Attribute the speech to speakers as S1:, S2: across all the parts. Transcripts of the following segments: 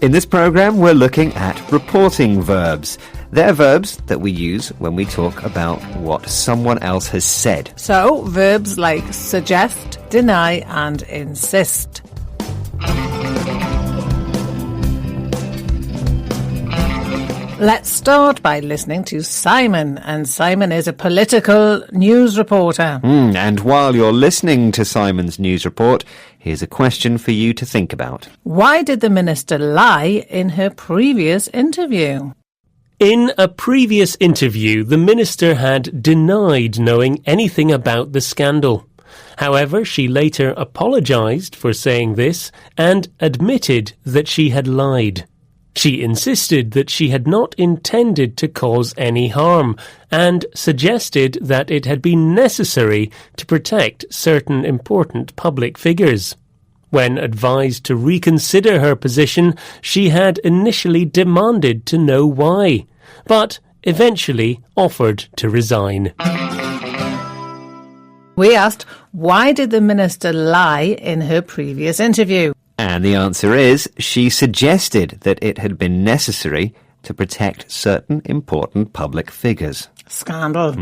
S1: In this program, we're looking at reporting verbs. They're verbs that we use when we talk about what someone else has said.
S2: So, verbs like suggest, deny and insist. Let's start by listening to Simon, and Simon is a political news reporter.
S1: And while you're listening to Simon's news report, here's a question for you to think about.
S2: Why did the minister lie in her previous interview?
S3: In a previous interview, the minister had denied knowing anything about the scandal. However, she later apologised for saying this and admitted that she had lied. She insisted that she had not intended to cause any harm and suggested that it had been necessary to protect certain important public figures. When advised to reconsider her position, she had initially demanded to know why, but eventually offered to resign.
S2: We asked, why did the minister lie in her previous interview?
S1: And the answer is, she suggested that it had been necessary to protect certain important public figures.
S2: Scandal.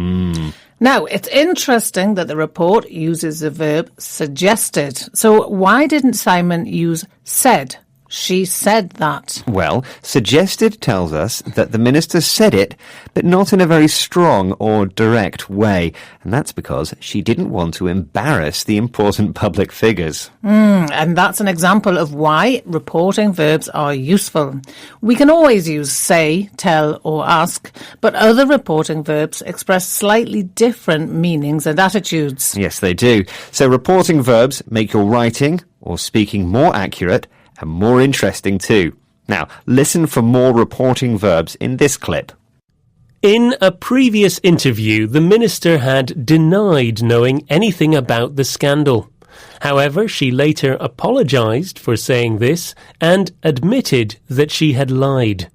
S2: Now, it's interesting that the report uses the verb suggested. So why didn't Simon use said? She said that.
S1: Well, suggested tells us that the minister said it, but not in a very strong or direct way. And that's because she didn't want to embarrass the important public figures.
S2: And that's an example of why reporting verbs are useful. We can always use say, tell or ask, but other reporting verbs express slightly different meanings and attitudes.
S1: Yes, they do. So reporting verbs make your writing or speaking more accurate and more interesting too. Now, listen for more reporting verbs in this clip.
S3: In a previous interview, the minister had denied knowing anything about the scandal. However, she later apologised for saying this and admitted that she had lied.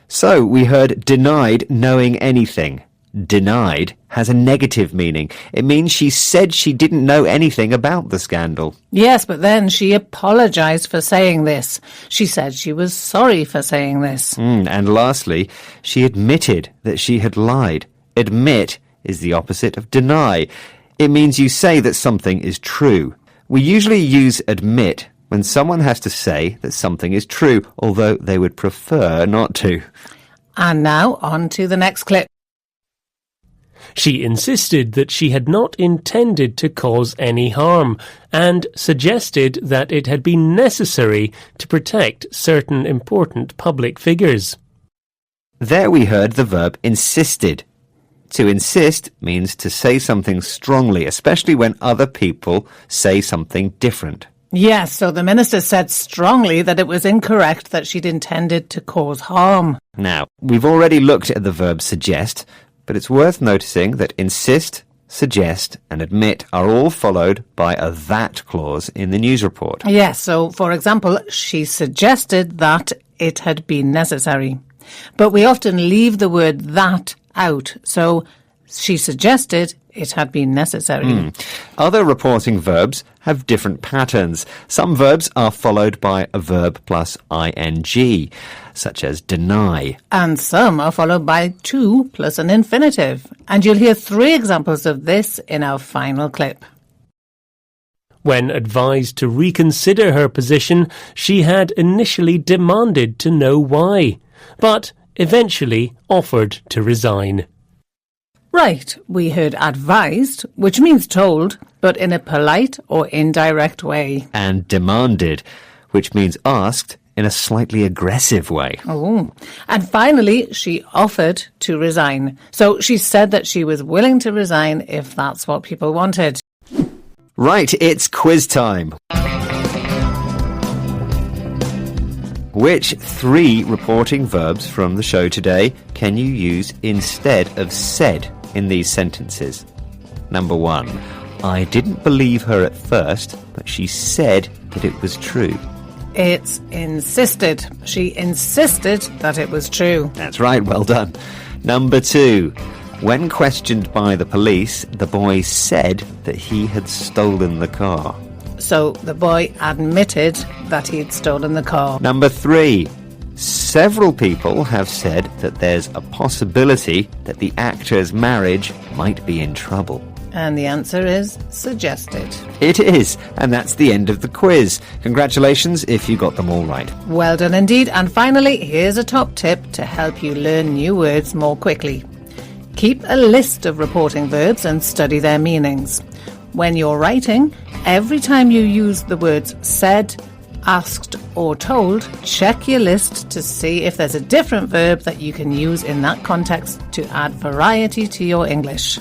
S1: So, we heard denied knowing anything. Denied has a negative meaning. It means she said she didn't know anything about the scandal.
S2: Yes, but then she apologised for saying this. She said she was sorry for saying this.
S1: And lastly, she admitted that she had lied. Admit is the opposite of deny. It means you say that something is true. We usually use admit when someone has to say that something is true, although they would prefer not to.
S2: And now on to the next clip.
S3: She insisted that she had not intended to cause any harm and suggested that it had been necessary to protect certain important public figures.
S1: There we heard the verb insisted. To insist means to say something strongly, especially when other people say something different.
S2: Yes, so the minister said strongly that it was incorrect that she'd intended to cause harm.
S1: Now, we've already looked at the verb suggest, but it's worth noticing that insist, suggest and admit are all followed by a that clause in the news report.
S2: Yes, so for example, she suggested that it had been necessary. But we often leave the word that out, so she suggested it had been necessary.
S1: Other reporting verbs have different patterns. Some verbs are followed by a verb plus ing, such as deny.
S2: And some are followed by to plus an infinitive. And you'll hear 3 examples of this in our final clip.
S3: When advised to reconsider her position, she had initially demanded to know why, but eventually offered to resign.
S2: Right, we heard advised, which means told, but in a polite or indirect way.
S1: And demanded, which means asked in a slightly aggressive way.
S2: Oh, and finally, she offered to resign. So she said that she was willing to resign if that's what people wanted.
S1: Right, it's quiz time. Which 3 reporting verbs from the show today can you use instead of said in these sentences? Number 1, I didn't believe her at first, but she said that it was true.
S2: It's insisted. She insisted that it was true.
S1: That's right, well done. Number 2, when questioned by the police, the boy said that he had stolen the car.
S2: So the boy admitted that he'd stolen the car.
S1: Number 3. Several people have said that there's a possibility that the actor's marriage might be in trouble.
S2: And the answer is suggested.
S1: It is, and that's the end of the quiz. Congratulations if you got them all right.
S2: Well done indeed. And finally, here's a top tip to help you learn new words more quickly. Keep a list of reporting verbs and study their meanings. When you're writing, every time you use the words said, asked or told, check your list to see if there's a different verb that you can use in that context to add variety to your English.